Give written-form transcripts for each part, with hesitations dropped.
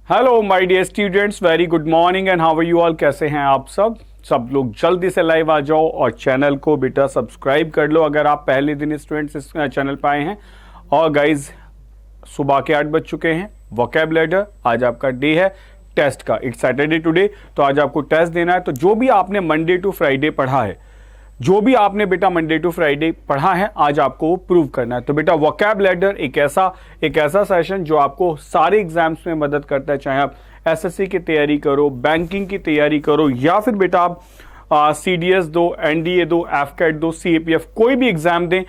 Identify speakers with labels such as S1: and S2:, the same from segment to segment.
S1: Hello my dear students, very good morning and how are you all. कैसे हैं आप सब लोग जल्दी से लाइव आ जाओ और चैनल को बेटा सब्सक्राइब कर लो अगर आप पहले दिन स्टूडेंट्स इस चैनल पर आए हैं। और गाइज सुबह के 8 बज चुके हैं। वोकैबुलरी आज आपका डे है टेस्ट का, इट्स सैटरडे टुडे, तो आज आपको टेस्ट देना है। तो जो भी आपने मंडे टू फ्राइडे पढ़ा है, जो भी आपने बेटा मंडे टू फ्राइडे पढ़ा है, आज आपको प्रूव करना है। तो बेटा वोकैबुलरी एक ऐसा सेशन जो आपको सारे एग्जाम्स में मदद करता है, चाहे आप एसएससी की तैयारी करो, बैंकिंग की तैयारी करो, या फिर बेटा आप सीडीएस दो, एनडीए दो, एफकेट दो, सीएपीएफ कोई भी एग्जाम दें,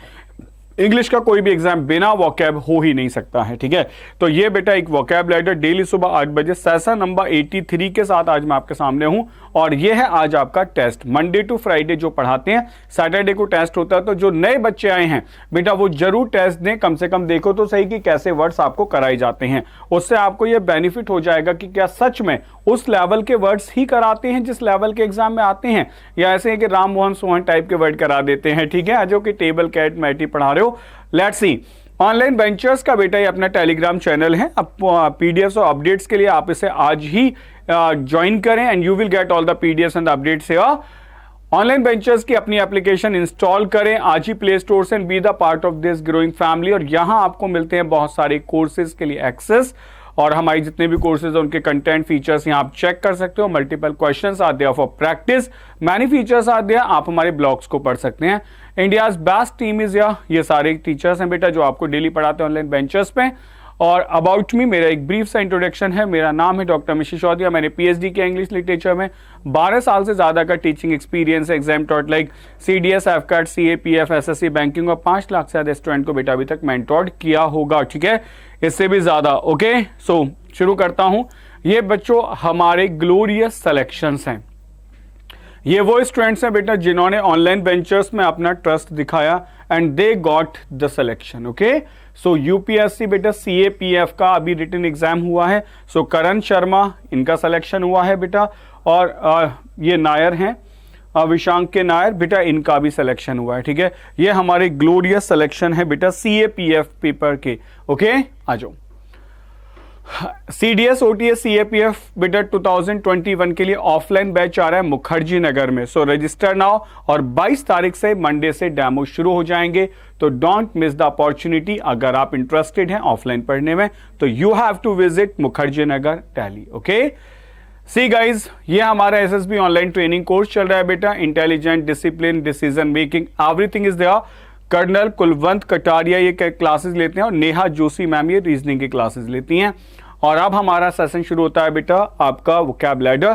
S1: इंग्लिश का कोई भी एग्जाम बिना वोकैब हो ही नहीं सकता है। ठीक है, तो ये बेटा एक वोकैबुलरी डेली सुबह 8 बजे सेशन नंबर 83 के साथ आज मैं आपके सामने हूं। और ये है आज आपका टेस्ट। मंडे टू फ्राइडे जो पढ़ाते हैं, सैटरडे को टेस्ट होता है। तो जो नए बच्चे आए हैं बेटा वो जरूर टेस्ट दें, कम से कम देखो तो सही कि कैसे वर्ड्स आपको कराए जाते हैं। उससे आपको ये बेनिफिट हो जाएगा कि क्या सच में उस लेवल के वर्ड्स ही कराते हैं जिस लेवल के एग्जाम में आते हैं, या ऐसे है कि राम मोहन सोहन टाइप के वर्ड करा देते हैं। ठीक है, आज जो कि टेबल कैट मैटी पढ़ा रहे हो। Let's see. ऑनलाइन वेंचर्स का बेटा ये अपना टेलीग्राम चैनल है। अब पीडीएफ और अपडेट्स के लिए आप इसे आज ही ज्वाइन करें and you will get all the PDF and updates. Online ventures की अपनी एप्लीकेशन इंस्टॉल करें आज ही प्ले स्टोर से and be the part of this growing family. और यहां आपको मिलते हैं बहुत सारे कोर्सेज के लिए एक्सेस, और हमारी जितने भी कोर्सेज हैं उनके कंटेंट फीचर्स यहाँ आप चेक कर सकते हो। Multiple questions are there for practice, many features are there. आप हमारे ब्लॉग्स को पढ़ सकते हैं। इंडियाज बेस्ट टीम इज या, ये सारे टीचर्स हैं बेटा जो आपको डेली पढ़ाते हैं ऑनलाइन बेंचर्स पे। और अबाउट मी मेरा एक ब्रीफ सा इंट्रोडक्शन है। मेरा नाम है डॉक्टर मिशी सिसोदिया। मैंने पीएचडी किया इंग्लिश लिटरेचर में। 12 साल से ज्यादा का टीचिंग एक्सपीरियंस है। Exam taught like CDS, AFCAT, CAPF, SSC, banking, और 5 लाख से ज्यादा स्टूडेंट को बेटा अभी तक मेंटोर्ड किया होगा। ठीक है, इससे भी ज्यादा। ओके, सो शुरू करता हूं। ये बच्चों हमारे ग्लोरियस सिलेक्शंस हैं। ये वो स्टूडेंट्स हैं बेटा जिन्होंने ऑनलाइन वेंचर्स में अपना ट्रस्ट दिखाया and they got the selection. Okay, so UPSC बेटा सीएपीएफ का अभी रिटन एग्जाम हुआ है। सो करण शर्मा इनका सिलेक्शन हुआ है बेटा, और ये नायर हैं विशांक के नायर बेटा, इनका भी सिलेक्शन हुआ है। ठीक है, ये हमारे ग्लोरियस सिलेक्शन है बेटा सीएपीएफ पेपर के। ओके, आ जाओ। सीडीएस, ओटीएस, सीएपीएफ बेटा 2021 के लिए ऑफलाइन बैच आ रहा है मुखर्जी नगर में। सो रजिस्टर नाउ, और 22 तारीख से मंडे से डेमो शुरू हो जाएंगे। तो डोंट मिस द अपॉर्चुनिटी। अगर आप इंटरेस्टेड हैं ऑफलाइन पढ़ने में तो you have to visit Mukherjee Nagar tally. Okay, see guys, ये हमारा एसएसबी ऑनलाइन ट्रेनिंग कोर्स चल रहा है बेटा। Intelligent, discipline, decision making, everything is there. Colonel Kulwant Kataria ये क्लासेस लेते हैं, और नेहा जोशी मैम ये रीजनिंग की क्लासेस लेती हैं। और अब हमारा सेशन शुरू होता है बेटा आपका वोकैबुलरी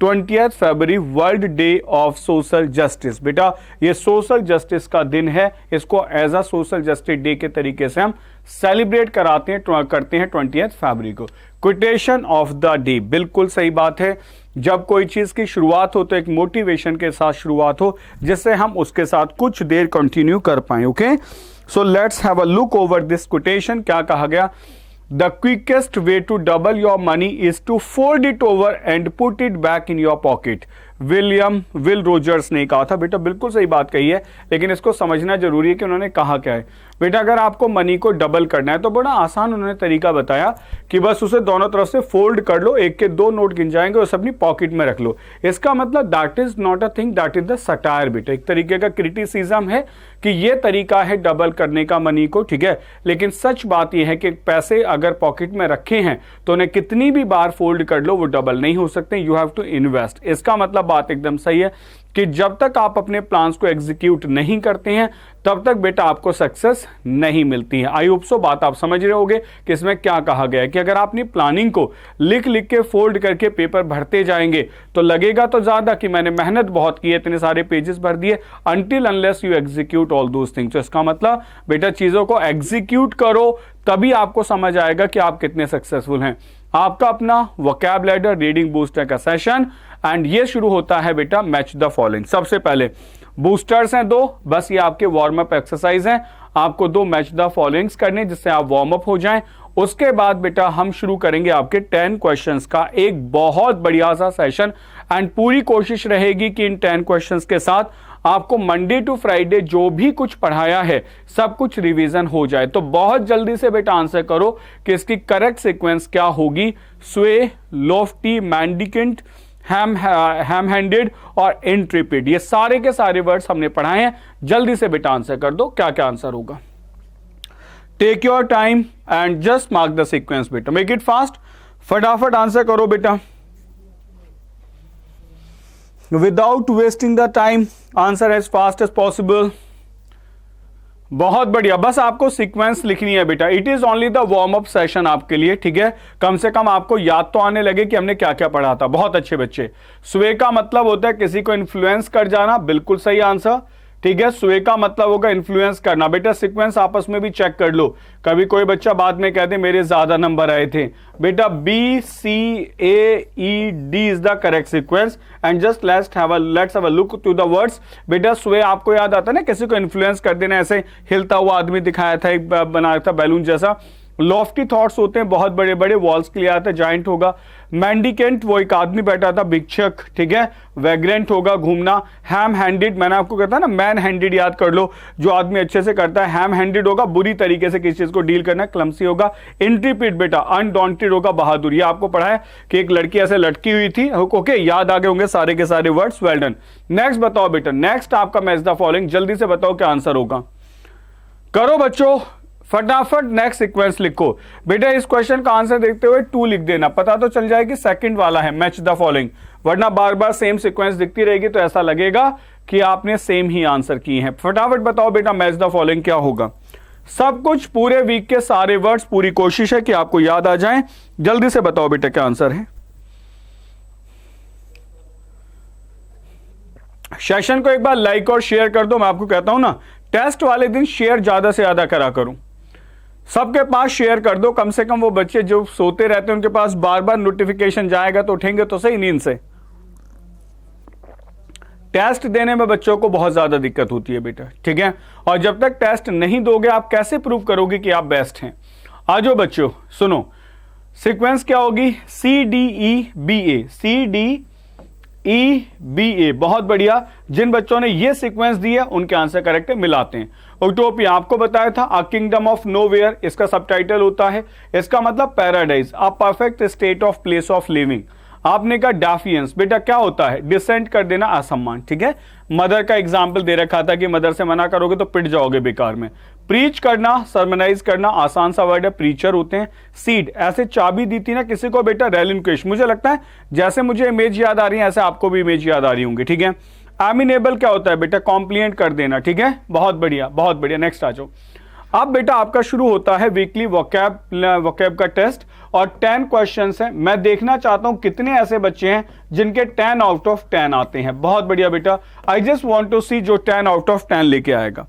S1: 20 फरवरी, world day of social justice. बेटा ये सोशल जस्टिस का दिन है, इसको as a social justice day के तरीके से हम सेलिब्रेट करते हैं 20 फरवरी को। क्विटेशन ऑफ द डे, बिल्कुल सही बात है। जब कोई चीज की शुरुआत हो तो एक मोटिवेशन के साथ शुरुआत हो, जिससे हम उसके साथ कुछ देर कंटिन्यू कर पाए। Okay, so let's have a look over this quotation. क्या कहा गया? The quickest way to double your money is to fold it over and put it back in your pocket. Will Rogers ने कहा था बेटा, बिल्कुल सही बात कही है, लेकिन इसको समझना जरूरी है कि उन्होंने कहा क्या है। बेटा अगर आपको मनी को डबल करना है तो बड़ा आसान उन्होंने तरीका बताया कि बस उसे दोनों तरफ से फोल्ड कर लो, एक के 2 नोट गिन जाएंगे, उसे अपनी पॉकेट में रख लो। इसका मतलब that is not a thing, that is the satire बेटा। एक तरीके का क्रिटिसिज्म है कि ये तरीका है डबल करने का मनी को। ठीक है, लेकिन सच बात यह है कि पैसे अगर पॉकेट में रखे हैं तो उन्हें कितनी भी बार फोल्ड कर लो वो डबल नहीं हो सकते। You have to invest. इसका मतलब बात एकदम सही है कि जब तक आप अपने प्लान्स को एग्जीक्यूट नहीं करते हैं तब तक बेटा आपको सक्सेस नहीं मिलती है। आई होप सो बात आप समझ रहे होंगे कि इसमें क्या कहा गया है कि अगर आप अपनी प्लानिंग को लिख लिख के फोल्ड करके पेपर भरते जाएंगे तो लगेगा तो ज्यादा कि मैंने मेहनत बहुत की है, इतने सारे पेजेस भर दिए, until unless you execute all those things. तो इसका मतलब बेटा चीजों को एग्जीक्यूट करो, तभी आपको समझ आएगा कि आप कितने सक्सेसफुल हैं। आपका अपना वोकैबुलरी रीडिंग बूस्टर का सेशन, एंड ये शुरू होता है बेटा मैच द फॉलोइंग। सबसे पहले बूस्टर्स हैं 2, बस ये आपके वार्म अप एक्सरसाइज हैं। आपको 2 मैच द फॉलोइंग्स करने जिससे आप वार्म अप हो जाएं। उसके बाद बेटा हम शुरू करेंगे आपके 10 क्वेश्चंस का एक बहुत बढ़िया सा सेशन। एंड पूरी कोशिश रहेगी कि इन 10 क्वेश्चंस के साथ आपको मंडे टू फ्राइडे जो भी कुछ पढ़ाया है सब कुछ रिवीजन हो जाए। तो बहुत जल्दी से बेटा आंसर करो कि इसकी करेक्ट सीक्वेंस क्या होगी। स्वे, लॉफ्टी, मैंडिकेंट, हैम हैंडेड और इंट्रिपिड, ये सारे के सारे वर्ड्स हमने पढ़ाए हैं। जल्दी से बेटा आंसर कर दो, क्या क्या आंसर होगा। Take your time and just mark the sequence बेटा, मेक इट फास्ट, फटाफट आंसर करो बेटा, without wasting the time, answer as fast as possible. बहुत बढ़िया, बस आपको सीक्वेंस लिखनी है बेटा। It is only the warm up session आपके लिए, ठीक है। कम से कम आपको याद तो आने लगे कि हमने क्या क्या पढ़ा था। बहुत अच्छे बच्चे। स्वे का मतलब होता है किसी को इन्फ्लुएंस कर जाना, बिल्कुल सही आंसर, ठीक है। स्वे का मतलब होगा इन्फ्लुएंस करना। बेटा सीक्वेंस आपस में भी चेक कर लो, कभी कोई बच्चा बाद में कहते मेरे ज्यादा नंबर आए थे। बेटा BCAED is the correct sequence and just let's have a look to the words. बेटा स्वे आपको याद आता है ना, किसी को इन्फ्लुएंस कर देना, ऐसे हिलता हुआ आदमी दिखाया था, एक बनाया था बैलून जैसा। लॉफ्टी थॉट्स होते हैं बहुत बड़े बड़े, वॉल्स के लिए आता है, जाइंट होगा। मैंडिकेंट वो एक आदमी बैठा था, भिक्षक, ठीक है। वैग्रेंट होगा घूमना। हैम हैंडेड, मैंने आपको कहता ना मैन हैंडेड याद कर लो, जो आदमी अच्छे से करता है। हैम हैंडेड होगा बुरी तरीके से किसी चीज को डील करना, क्लमसी होगा। इंट्रिपिड बेटा अनडॉन्टेड होगा, बहादुर। ये आपको पढ़ा है कि एक लड़की ऐसे लटकी हुई थी, ओके, याद आ गए होंगे सारे के सारे वर्ड्स, वेल डन। नेक्स्ट बताओ बेटा, नेक्स्ट आपका मैच द फॉलोइंग, जल्दी से बताओ क्या आंसर होगा। करो बच्चों फटाफट, नेक्स्ट सीक्वेंस लिखो। बेटा इस क्वेश्चन का आंसर देखते हुए 2 लिख देना, पता तो चल जाए कि सेकंड वाला है मैच द फॉलोइंग, वरना बार बार सेम सीक्वेंस दिखती रहेगी तो ऐसा लगेगा कि आपने सेम ही आंसर किए हैं। फटाफट बताओ बेटा मैच द फॉलोइंग क्या होगा। सब कुछ पूरे वीक के सारे वर्ड्स, पूरी कोशिश है कि आपको याद आ जाएं। जल्दी से बताओ बेटा क्या आंसर है। सेशन को एक बार लाइक और शेयर कर दो। मैं आपको कहता हूं ना, टेस्ट वाले दिन शेयर ज्यादा से ज्यादा करा करूं, सबके पास शेयर कर दो। कम से कम वो बच्चे जो सोते रहते हैं उनके पास बार बार नोटिफिकेशन जाएगा तो उठेंगे तो सही नींद से। टेस्ट देने में बच्चों को बहुत ज्यादा दिक्कत होती है बेटा, ठीक है। और जब तक टेस्ट नहीं दोगे आप कैसे प्रूव करोगे कि आप बेस्ट हैं। आ जाओ बच्चों, सुनो सीक्वेंस क्या होगी। CDEBA, CDEBA, बहुत बढ़िया। जिन बच्चों ने ये सीक्वेंस दी है उनके आंसर करेक्ट है, मिलाते हैं। यूटोपिया आपको बताया था, अ किंगडम ऑफ नोवेयर, इसका सबटाइटल होता है, इसका मतलब paradise, a perfect state of place of living. आपने कहा डाफियंस, बेटा क्या होता है, डिसेंट कर देना, असम्मान, ठीक है। मदर का एग्जाम्पल दे रखा था कि मदर से मना करोगे तो पिट जाओगे बेकार में। प्रीच करना, सरमनाइज करना, आसान सा वर्ड है, प्रीचर होते हैं। सीड, ऐसे चाबी दी थी ना किसी को बेटा, रेलिंक्विश, मुझे लगता है जैसे मुझे इमेज याद आ रही है ऐसे आपको भी इमेज याद आ रही होंगी, ठीक है। एमिनेबल क्या होता है बेटा, कॉम्प्लीमेंट कर देना, ठीक है। बहुत बढ़िया बहुत बढ़िया, नेक्स्ट आ जाओ। अब बेटा आपका शुरू होता है वीकली वोकैब का टेस्ट और 10 क्वेश्चंस हैं। मैं देखना चाहता हूं कितने ऐसे बच्चे हैं जिनके 10 आउट ऑफ 10 आते हैं। बहुत बढ़िया बेटा, आई जस्ट वांट टू सी जो 10 आउट ऑफ 10 लेके आएगा।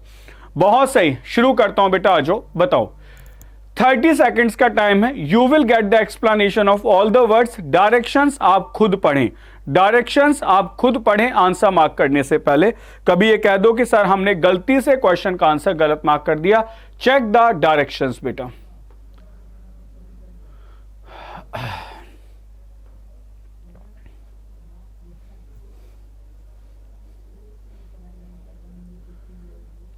S1: बहुत सही, शुरू करता हूं बेटा, आ जाओ बताओ। 30 सेकेंड्स का टाइम है। You will get the explanation of all the words. Directions आप खुद पढ़ें, डायरेक्शंस आप खुद पढ़ें आंसर मार्क करने से पहले। कभी ये कह दो कि सर हमने गलती से क्वेश्चन का आंसर गलत मार्क कर दिया। चेक द डायरेक्शंस बेटा।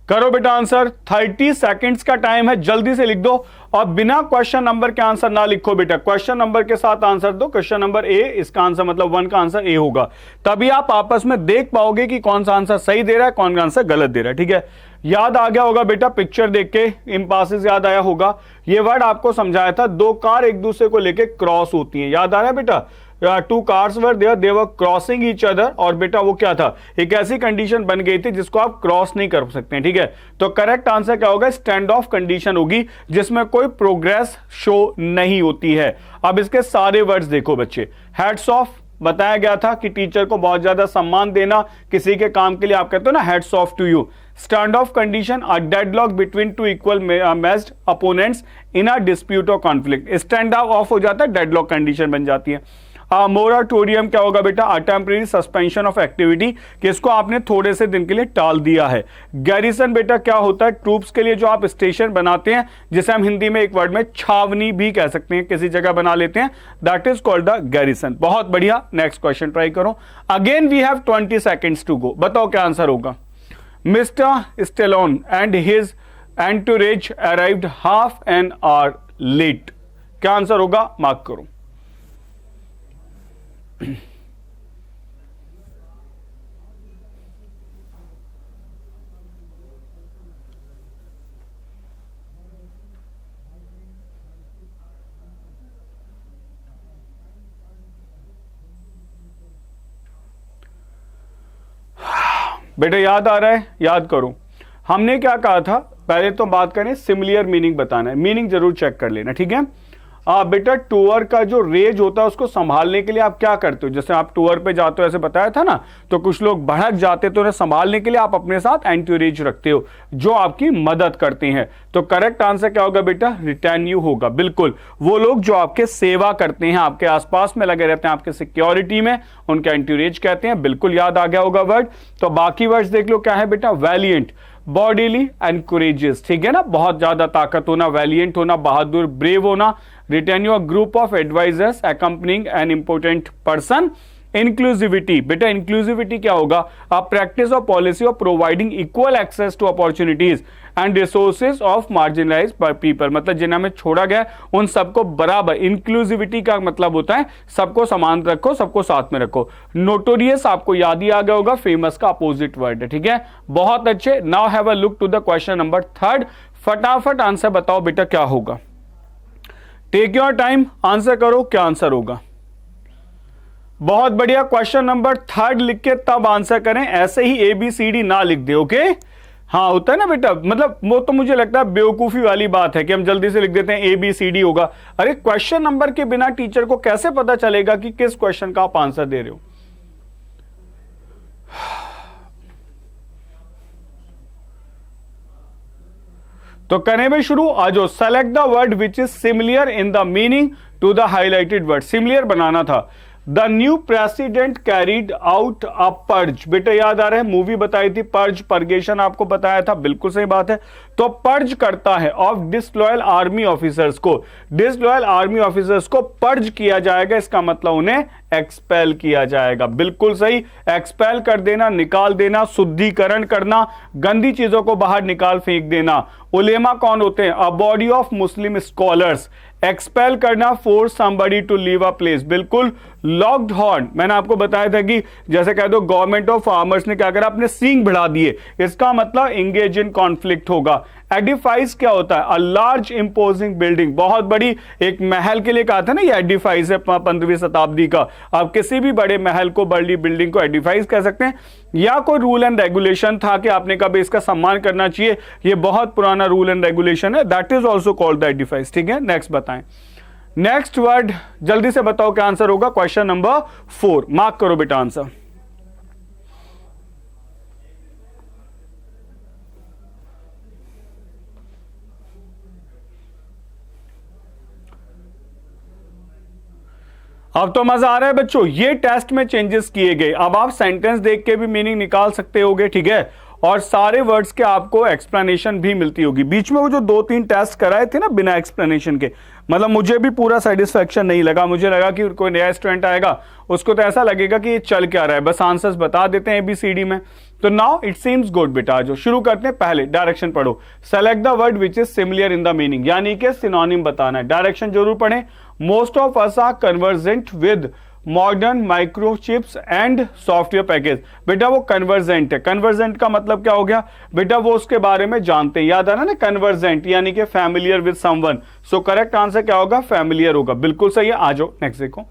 S1: करो बेटा आंसर, 30 सेकंड्स का टाइम है, जल्दी से लिख दो। और बिना क्वेश्चन नंबर के आंसर ना लिखो बेटा, क्वेश्चन नंबर के साथ आंसर दो। क्वेश्चन नंबर ए, इसका आंसर मतलब 1 का आंसर ए होगा, तभी आप आपस में देख पाओगे कि कौन सा आंसर सही दे रहा है, कौन सा आंसर गलत दे रहा है, ठीक है। याद आ गया होगा बेटा, पिक्चर देख के इंपासेस याद आया होगा। ये वर्ड आपको समझाया था, 2 कार एक दूसरे को लेके क्रॉस होती हैं, याद आ रहा है बेटा। 2 cars were there, they were crossing each other। और बेटा वो क्या था, एक ऐसी कंडीशन बन गई थी जिसको आप क्रॉस नहीं कर सकते, ठीक है। तो करेक्ट आंसर क्या होगा, स्टैंड ऑफ कंडीशन होगी जिसमें कोई प्रोग्रेस शो नहीं होती है। अब इसके सारे वर्ड्स देखो बच्चे। हैट्स ऑफ बताया गया था कि टीचर को बहुत ज्यादा सम्मान देना, किसी के काम के लिए आप कहते हो ना hats off to you. Stand off condition, a deadlock between 2 equal matched opponents in a dispute और कॉन्फ्लिक्ट। स्टैंड ऑफ हो जाता है, डेडलॉक कंडीशन बन जाती है। मोराटोरियम क्या होगा बेटा? A temporary suspension of activity, कि इसको आपने थोड़े से दिन के लिए टाल दिया है। गैरिसन बेटा क्या होता है? ट्रूप्स के लिए जो आप स्टेशन बनाते हैं, जिसे हम हिंदी में एक वर्ड में छावनी भी कह सकते हैं, किसी जगह बना लेते हैं, that is called the garrison. बहुत बढ़िया, नेक्स्ट क्वेश्चन ट्राई करो। Again we have 20 seconds to go. बताओ क्या आंसर होगा? Mister Stallone and his entourage arrived half an hour late. क्या आंसर होगा? मार्क करो। बेटा याद आ रहा है? याद करो। हमने क्या कहा था? पहले तो बात करें, सिमिलियर मीनिंग बताना है। मीनिंग जरूर चेक कर लेना, ठीक है? बेटा टूर का जो रेज होता है उसको संभालने के लिए आप क्या करते हो? जैसे आप टूर पे जाते हो, ऐसे बताया था ना, तो कुछ लोग भड़क जाते तो उन्हें संभालने के लिए आप अपने साथ एंटीरेज रखते हो जो आपकी मदद करते हैं। तो करेक्ट आंसर क्या होगा बेटा? रिटेन्यू होगा। बिल्कुल, वो लोग जो आपके सेवा करते हैं, आपके आसपास में लगे रहते हैं, आपके सिक्योरिटी में, उनके एंटीरेज कहते हैं। बिल्कुल याद आ गया होगा वर्ड। तो बाकी वर्ड्स देख लो क्या है बेटा? वैलियंट, बॉडीली एंड कुरेजियस, ठीक है ना? बहुत ज्यादा ताकत होना, वैलियंट होना, बहादुर, ब्रेव होना। Retinue a group of advisers accompanying an important person. Inclusivity बेटा, इंक्लूसिविटी क्या होगा? A practice of policy of providing equal access to opportunities and resources of marginalised people, मतलब जिन्हें हमें छोड़ा गया उन सबको बराबर। इंक्लूसिविटी का मतलब होता है सबको समान रखो, सबको साथ में रखो। नोटोरियस आपको याद ही आ गया होगा, फेमस का अपोजिट वर्ड है, ठीक है? बहुत अच्छे। Now have a look to the question number 3। फटाफट आंसर बताओ बेटा क्या होगा? टेक योर टाइम, आंसर करो, क्या आंसर होगा? बहुत बढ़िया। क्वेश्चन नंबर 3 लिख के तब आंसर करें, ऐसे ही ABCD ना लिख दे, ओके? हाँ, होता है ना बेटा, मतलब वो तो मुझे लगता है बेवकूफी वाली बात है कि हम जल्दी से लिख देते हैं ABCD होगा। अरे क्वेश्चन नंबर के बिना टीचर को कैसे पता चलेगा कि किस क्वेश्चन का आप आंसर दे रहे हो? तो करें भी शुरू। आजो, select the word which is similar in the meaning to the highlighted word. Similar बनाना था। The new president carried out a purge. बेटा याद आ रहा है, मूवी बताई थी पर्ज, परगेशन आपको बताया था, बिल्कुल सही बात है। तो पर्ज करता है ऑफ डिसलॉयल आर्मी ऑफिसर्स को। डिसलॉयल आर्मी ऑफिसर्स को पर्ज किया जाएगा, इसका मतलब उन्हें एक्सपेल किया जाएगा। बिल्कुल सही, एक्सपेल कर देना, निकाल देना, शुद्धिकरण करना, गंदी चीजों को बाहर निकाल फेंक देना। उलेमा कौन होते हैं? A body of Muslim scholars. Expel करना, force somebody to leave a place. बिल्कुल। लॉक्ड हॉर्न, मैंने आपको बताया था कि जैसे कह दो गवर्नमेंट ऑफ फार्मर्स ने क्या करा? अपने सींग बढ़ा दिए, इसका मतलब इंगेज इन कॉन्फ्लिक्ट होगा। एडिफाइस क्या होता है? अ लार्ज इंपोजिंग बिल्डिंग, बहुत बड़ी एक महल के लिए कहा था ना, ये एडिफाइस है 15वीं शताब्दी का। आप किसी भी बड़े महल को, बड़ी बिल्डिंग को एडिफाइस कह सकते हैं। या कोई रूल एंड रेगुलेशन था कि आपने कभी इसका सम्मान करना चाहिए, ये बहुत पुराना रूल एंड रेगुलेशन है, that is also called the edifice, ठीक है? नेक्स्ट बताएं। नेक्स्ट वर्ड जल्दी से बताओ क्या आंसर होगा? क्वेश्चन नंबर 4, मार्क करो बेटा आंसर। अब तो मजा आ रहा है बच्चों, ये टेस्ट में चेंजेस किए गए। अब आप सेंटेंस देख के भी मीनिंग निकाल सकते होगे, ठीक है? और सारे वर्ड्स के आपको एक्सप्लेनेशन भी मिलती होगी। बीच में वो जो 2-3 टेस्ट कराए थे ना बिना एक्सप्लेनेशन के, मतलब मुझे भी पूरा सेटिस्फेक्शन नहीं लगा। मुझे लगा कि कोई नया स्टूडेंट आएगा, उसको तो ऐसा लगेगा कि ये चल क्या रहा है, बस आंसर्स बता देते हैं ABCD में। तो नाउ इट सीम्स गुड बेटा। जो शुरू करते हैं, पहले डायरेक्शन पढ़ो। Select the word which is similar in the meaning, यानी कि सिनोनिम बताना है। डायरेक्शन जरूर पढ़ें। Most of us are convergent with modern microchips and software package. बेटा वो कन्वर्जेंट है। कन्वर्जेंट का मतलब क्या हो गया बेटा? वो उसके बारे में जानते हैं। याद आना ना, कन्वर्जेंट यानी कि familiar with someone. So correct answer क्या होगा? फैमिलियर होगा। बिल्कुल सही है। आ जाओ नेक्स्ट देखो।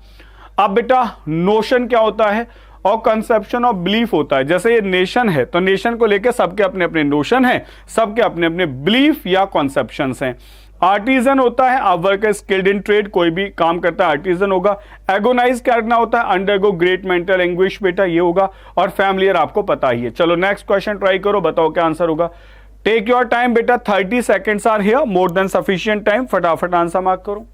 S1: अब बेटा नोशन क्या होता है और कंसेप्शन ऑफ बिलीफ होता है। जैसे ये नेशन है तो नेशन को लेकर सबके अपने अपने नोशन है, सबके अपने अपने बिलीफ या कॉन्सेप्शंस हैं। आर्टिजन होता है, आप वर्क स्किल्ड इन ट्रेड, कोई भी काम करता है आर्टिजन होगा। एगोनाइज करना होता है, अंडरगो ग्रेट मेंटल एंग्विश, बेटा ये होगा। और फैमिलियर आपको पता ही है। चलो नेक्स्ट क्वेश्चन ट्राई करो, बताओ क्या आंसर होगा। टेक योर टाइम बेटा, 30 seconds are here, more than sufficient time. फटाफट आंसर मार्क करो।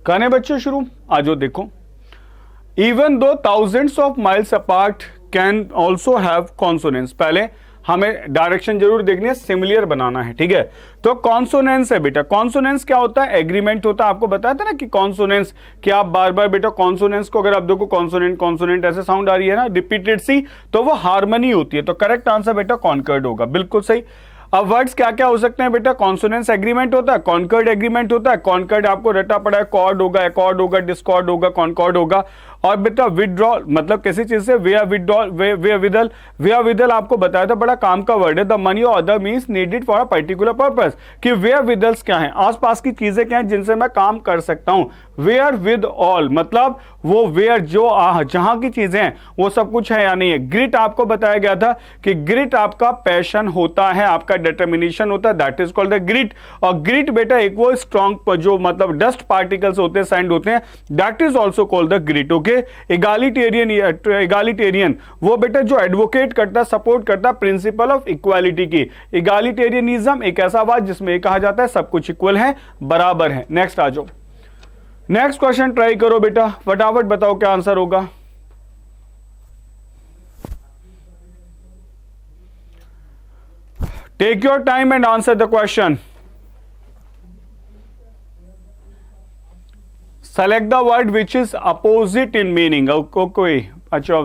S1: कहने बच्चे शुरू, आज देखो, इवन दो thousands of miles apart can also have consonance. पहले हमें डायरेक्शन जरूर देखनी है, सिमिलर बनाना है, ठीक है। तो कॉन्सोनेंस है बेटा, कॉन्सोनेंस क्या होता है, एग्रीमेंट होता है। आपको बताया था ना कि कॉन्सोनेंस, कि आप बार बार बेटा कॉन्सोनेंस को अगर आप देखो कॉन्सोनेंट कॉन्सोनेंट ऐसे साउंड आ रही है ना रिपीटेड सी, तो वो हार्मनी होती है। तो करेक्ट आंसर बेटा कॉन्कर्ड होगा, बिल्कुल सही। अब वर्ड्स क्या क्या हो सकते हैं बेटा, कॉन्सोनेंस एग्रीमेंट होता है, कॉन्कर्ड एग्रीमेंट होता है। कॉन्कर्ड आपको रटा पड़ा है, कॉर्ड होगा, एकॉर्ड होगा, डिस्कॉर्ड होगा, कॉन्कॉर्ड होगा। और बेटा विदड्रॉल मतलब किसी चीज से वेयर विदड्रॉल, वेयर विदल आपको बताया था, बड़ा काम का वर्ड है। द मनी और other means needed for a particular purpose, कि वेयर विदल्स क्या है, आसपास की चीजें क्या है जिनसे मैं काम कर सकता हूं। वेयर विद ऑल मतलब वो वेयर जो जहां की चीजें हैं वो सब कुछ है या नहीं है। ग्रिट आपको बताया गया था कि ग्रिट आपका पैशन होता है, आपका डिटर्मिनेशन होता है, that is called the grit. और ग्रिट बेटा एक वो स्ट्रॉन्ग जो मतलब डस्ट पार्टिकल्स होते हैं, सैंड होते हैं, that is also called the grit. Okay, egalitarian वो बेटा जो एडवोकेट करता है, सपोर्ट करता है प्रिंसिपल ऑफ इक्वालिटी की। एगालिटेरियनिज्म एक ऐसा बात जिसमें कहा जाता है सब कुछ इक्वल है, बराबर है। नेक्स्ट आ जाओ, नेक्स्ट क्वेश्चन ट्राई करो बेटा, फटाफट बताओ क्या आंसर होगा। Take your time and answer the question. Select the word which is opposite in meaning. कोई अच्छा,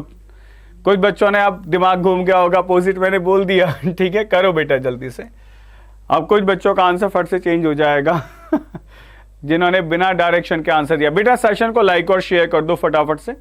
S1: कुछ बच्चों ने अब दिमाग घूम गया होगा, अपोजिट मैंने बोल दिया ठीक है, करो बेटा जल्दी से। अब कुछ बच्चों का आंसर फट से चेंज हो जाएगा जिन्होंने बिना डायरेक्शन के आंसर दिया। बेटा सेशन को लाइक और शेयर कर दो फटाफट से।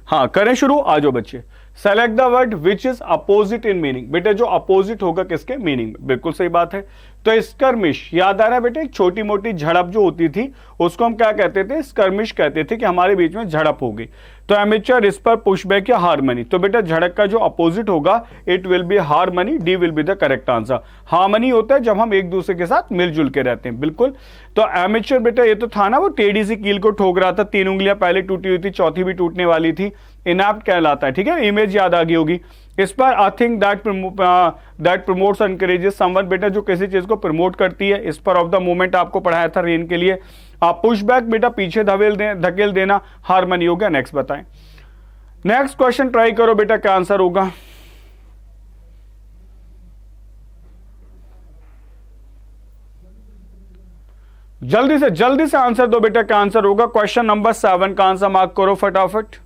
S1: हाँ करें शुरू, आ जाओ बच्चे। Select the word which is opposite in meaning. बेटा जो अपोजिट होगा किसके, मीनिंग में, बिल्कुल सही बात है। तो स्कर्मिश याद आ रहा है बेटा, एक छोटी मोटी झड़प जो होती थी उसको हम क्या कहते थे, स्कर्मिश कहते थे, कि हमारे बीच में झड़प हो गई। तो एमेच्योर इस पर पुशबैक या हार्मनी। तो बेटा झड़प का जो अपोजिट होगा it will be harmony, D will be the correct answer. Harmony होता है जब हम एक दूसरे के साथ मिलजुल के रहते हैं, बिल्कुल। तो एमेच्योर बेटा ये तो था ना वो टेढ़ी सी कील को ठोक रहा था, 3 उंगलियां पहले टूटी हुई थी, चौथी भी टूटने वाली थी। इनएप्ट कहलाता है, ठीक है, इमेज याद आ गई होगी। इस पर I think that promotes encourages someone, बेटा जो किसी चीज को प्रमोट करती है। इस पर ऑफ द मोमेंट आपको पढ़ाया था रेन के लिए। पुशबैक बेटा पीछे धकेल देना, हार्मनी हो गया। नेक्स्ट बताएं, नेक्स्ट क्वेश्चन ट्राई करो बेटा, क्या आंसर होगा। जल्दी से आंसर दो बेटा, क्या आंसर होगा। क्वेश्चन नंबर 7 का आंसर मार्क करो फटाफट।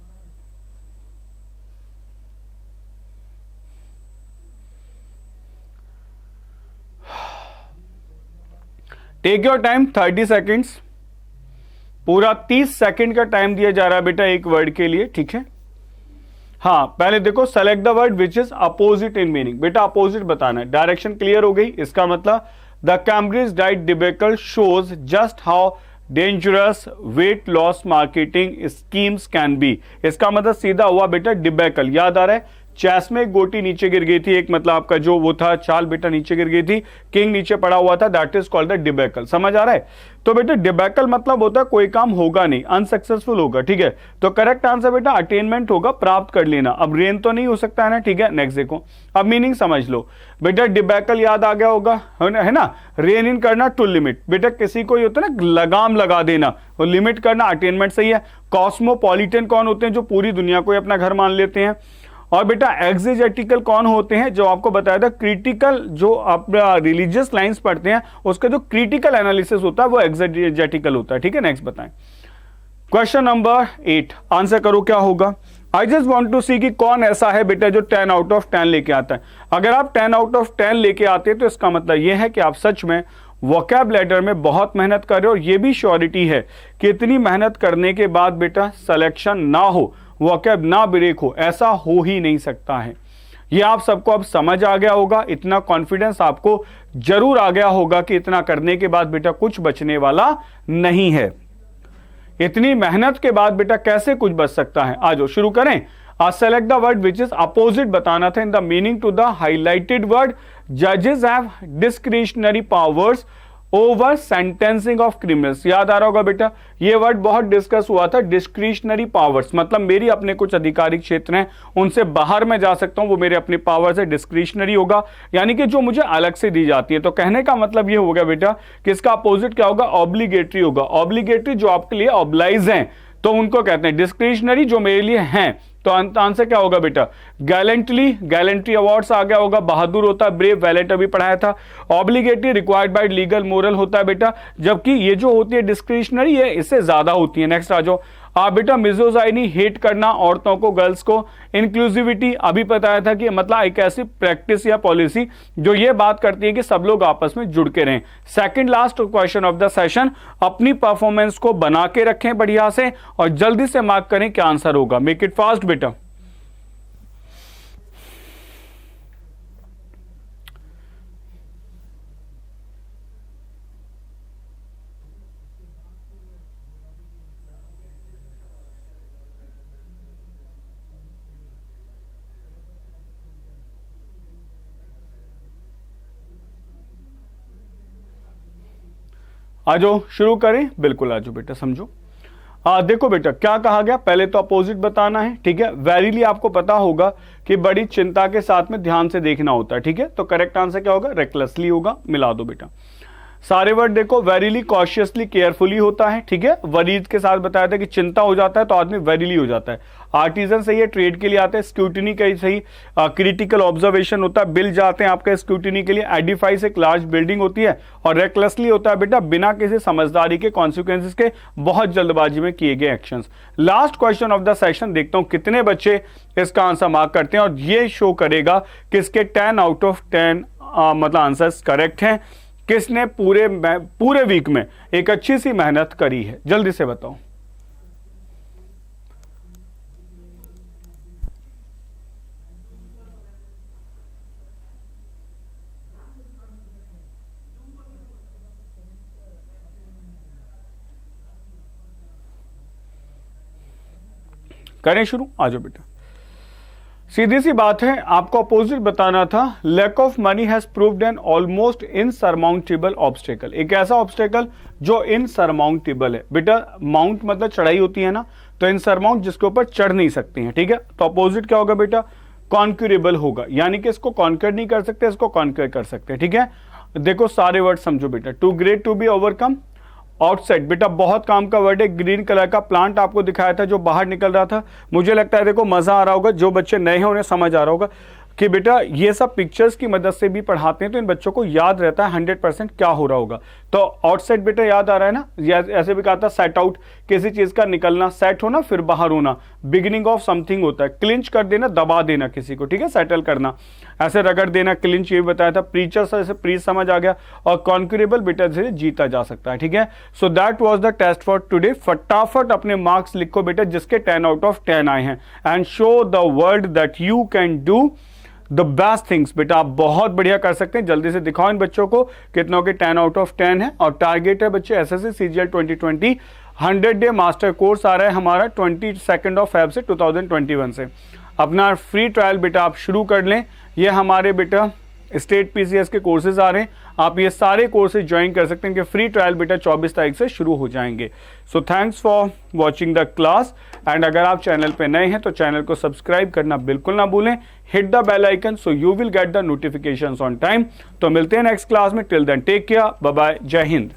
S1: टेक योर टाइम, 30 सेकेंड्स, पूरा 30 सेकंड का टाइम दिया जा रहा है बेटा एक वर्ड के लिए, ठीक है। हाँ पहले देखो, select the word which is opposite in meaning. बेटा अपोजिट बताना है, डायरेक्शन क्लियर हो गई। इसका मतलब the Cambridge diet debacle shows just how dangerous weight loss marketing schemes can be. इसका मतलब सीधा हुआ बेटा डिबेकल, याद आ रहा है, चेस में गोटी नीचे गिर गई थी, एक मतलब आपका जो वो था चाल बेटा नीचे गिर गई थी, किंग नीचे पड़ा हुआ था, that is called the debacle. समझ आ रहा है। तो बेटा डिबेकल मतलब होता है कोई काम होगा नहीं, अनसक्सेसफुल होगा, ठीक है। तो करेक्ट आंसर बेटा अटेनमेंट होगा, प्राप्त कर लेना। अब रेन तो नहीं हो सकता है ना, ठीक है। नेक्स्ट देखो, अब मीनिंग समझ लो बेटा। डिबेकल याद आ गया होगा, है ना, रेन इन करना, टू लिमिट। बेटा किसी को होता है ना लगाम लगा देना, वो लिमिट करना, अटेनमेंट सही है। कॉस्मोपॉलिटन कौन होते हैं, जो पूरी दुनिया को अपना घर मान लेते हैं। और बेटा एग्जेजेटिकल कौन होते हैं, जो आपको बताया था क्रिटिकल, जो आप रिलीजियस लाइंस पढ़ते हैं उसका जो क्रिटिकल एनालिसिस होता है वो एग्जेजेटिकल होता है, ठीक है। नेक्स्ट बताएं, क्वेश्चन नंबर 8 आंसर करो क्या होगा। आई जस्ट वॉन्ट टू सी कि कौन ऐसा है बेटा जो 10 आउट ऑफ 10 लेके आता है। अगर आप 10 आउट ऑफ 10 लेके आते हैं तो इसका मतलब यह है कि आप सच में वोकैबुलरी में बहुत मेहनत कर रहे हो। और यह भी श्योरिटी है कि इतनी मेहनत करने के बाद बेटा सिलेक्शन ना हो, वोकैब ना ब्रेक हो, ऐसा हो ही नहीं सकता है। यह आप सबको अब समझ आ गया होगा, इतना कॉन्फिडेंस आपको जरूर आ गया होगा कि इतना करने के बाद बेटा कुछ बचने वाला नहीं है। इतनी मेहनत के बाद बेटा कैसे कुछ बच सकता है। आ जाओ शुरू करें। Select the word which is opposite बताना था in the meaning to the highlighted word. जजेस have discretionary powers over sentencing of criminals. याद आ रहा होगा बेटा, ये वर्ड बहुत डिस्कस हुआ था। डिस्क्रिशनरी पावर्स मतलब मेरी अपने कुछ अधिकारिक क्षेत्र हैं, उनसे बाहर मैं जा सकता हूं, वो मेरे अपने पावर्स है, डिस्क्रिशनरी होगा, यानी कि जो मुझे अलग से दी जाती है। तो कहने का मतलब ये हो गया बेटा कि इसका अपोजिट क्या होगा, ऑब्लिगेटरी होगा। ऑब्लिगेटरी जो आपके लिए ऑब्लाइज हैं तो उनको कहते हैं, डिस्क्रिशनरी जो मेरे लिए हैं। तो आंसर क्या होगा बेटा, गैलेंटली, गैलेंट्री अवार्ड्स आ गया होगा, बहादुर होता है, ब्रेव, वैलेंट अभी पढ़ाया था। Obligatory required by legal, moral होता है बेटा, जबकि ये जो होती है डिस्क्रिशनरी है इससे ज्यादा होती है। नेक्स्ट आ जाओ बेटा, मिजोजाइनी, हेट करना औरतों को, गर्ल्स को। इंक्लूसिविटी अभी बताया था कि मतलब एक ऐसी प्रैक्टिस या पॉलिसी जो ये बात करती है कि सब लोग आपस में जुड़ के रहें। Second last question of the session, अपनी परफॉर्मेंस को बना के रखें बढ़िया से और जल्दी से मार्क करें क्या आंसर होगा। मेक इट फास्ट बेटा। आ जाओ शुरू करें, बिल्कुल आ जाओ बेटा, समझो। देखो बेटा क्या कहा गया, पहले तो अपोजिट बताना है, ठीक है। वेरीली आपको पता होगा कि बड़ी चिंता के साथ में ध्यान से देखना होता है, ठीक है। तो करेक्ट आंसर क्या होगा, रेकलेसली होगा। मिला दो बेटा सारे वर्ड। देखो वेरीली, कॉशियसली, केयरफुली होता है, ठीक है। वरीज के साथ बताया था कि चिंता हो जाता है तो आदमी वेरीली हो जाता है। आर्टिजन सही है, ट्रेड के लिए आता है। स्क्रूटिनी का सही, क्रिटिकल ऑब्जर्वेशन होता है। बिल जाते हैं आपके स्क्रूटिनी के लिए। एडिफाई से एक लार्ज बिल्डिंग होती है। और रेकलेसली होता है बेटा बिना किसी समझदारी के, कॉन्सिक्वेंसेस के, बहुत जल्दबाजी में किए गए actions. Last question of the session, देखता हूं कितने बच्चे इसका आंसर मार्क करते हैं और ये शो करेगा किसके 10 आउट ऑफ 10 मतलब आंसर्स करेक्ट हैं, किसने पूरे वीक में एक अच्छी सी मेहनत करी है। जल्दी से बताओ। करें शुरू, आ जाओ बेटा। सीधी सी बात है, आपको अपोजिट बताना था। Lack of money has proved an almost insurmountable obstacle. एक ऐसा ऑब्स्टेकल जो इनसरमाउंटेबल है बेटा। माउंट मतलब चढ़ाई होती है ना, तो इनसरमाउंट जिसके ऊपर चढ़ नहीं सकती है, ठीक है। तो अपोजिट क्या होगा बेटा, कॉन्क्यूरेबल होगा, यानी कि इसको कॉन्कर नहीं कर सकते, इसको कॉन्कर कर सकते हैं, ठीक है। देखो सारे वर्ड समझो बेटा। Too great to be overcome, outside बेटा बहुत काम का वर्ड है। ग्रीन कलर का प्लांट आपको दिखाया था जो बाहर निकल रहा था। मुझे लगता है देखो मजा आ रहा होगा, जो बच्चे नए हैं उन्हें समझ आ रहा होगा कि बेटा ये सब पिक्चर्स की मदद से भी पढ़ाते हैं तो इन बच्चों को याद रहता है 100% क्या हो रहा होगा। तो आउटसाइड बेटा याद आ रहा है ना, ऐसे भी कहा था सेट आउट, किसी चीज का निकलना, सेट होना फिर बाहर होना, बिगिनिंग ऑफ समथिंग होता है। क्लिंच कर देना, दबा देना किसी को, ठीक है, सेटल करना, ऐसे रगड़ देना, क्लिंच ये बताया था। प्रीचर से प्रीच समझ आ गया। और कॉन्क्यूरेबल बेटा से जीता जा सकता है, ठीक है। So that was the test for today. फटाफट अपने मार्क्स लिखो बेटा जिसके 10 आउट ऑफ 10 आए हैं and show the world that you can do the best things. बेटा आप बहुत बढ़िया कर सकते हैं, जल्दी से दिखाओ इन बच्चों को कितनों के 10 आउट ऑफ 10 है। और टारगेट है बच्चे SSC CGL 2020 100 day master course आ रहा है हमारा 22 फेब से 2021 से। अपना फ्री ट्रायल बेटा आप शुरू कर लें। ये हमारे बेटा स्टेट पीसीएस के कोर्सेज आ रहे हैं, आप ये सारे कोर्सेज ज्वाइन कर सकते हैं कि फ्री ट्रायल बेटा 24 तारीख से शुरू हो जाएंगे। So thanks for watching the class and अगर आप चैनल पे नए हैं तो चैनल को सब्सक्राइब करना बिल्कुल ना भूलें। Hit the bell icon so you will get the notifications on time. तो मिलते हैं नेक्स्ट क्लास में, till then take care, bye bye, जय हिंद।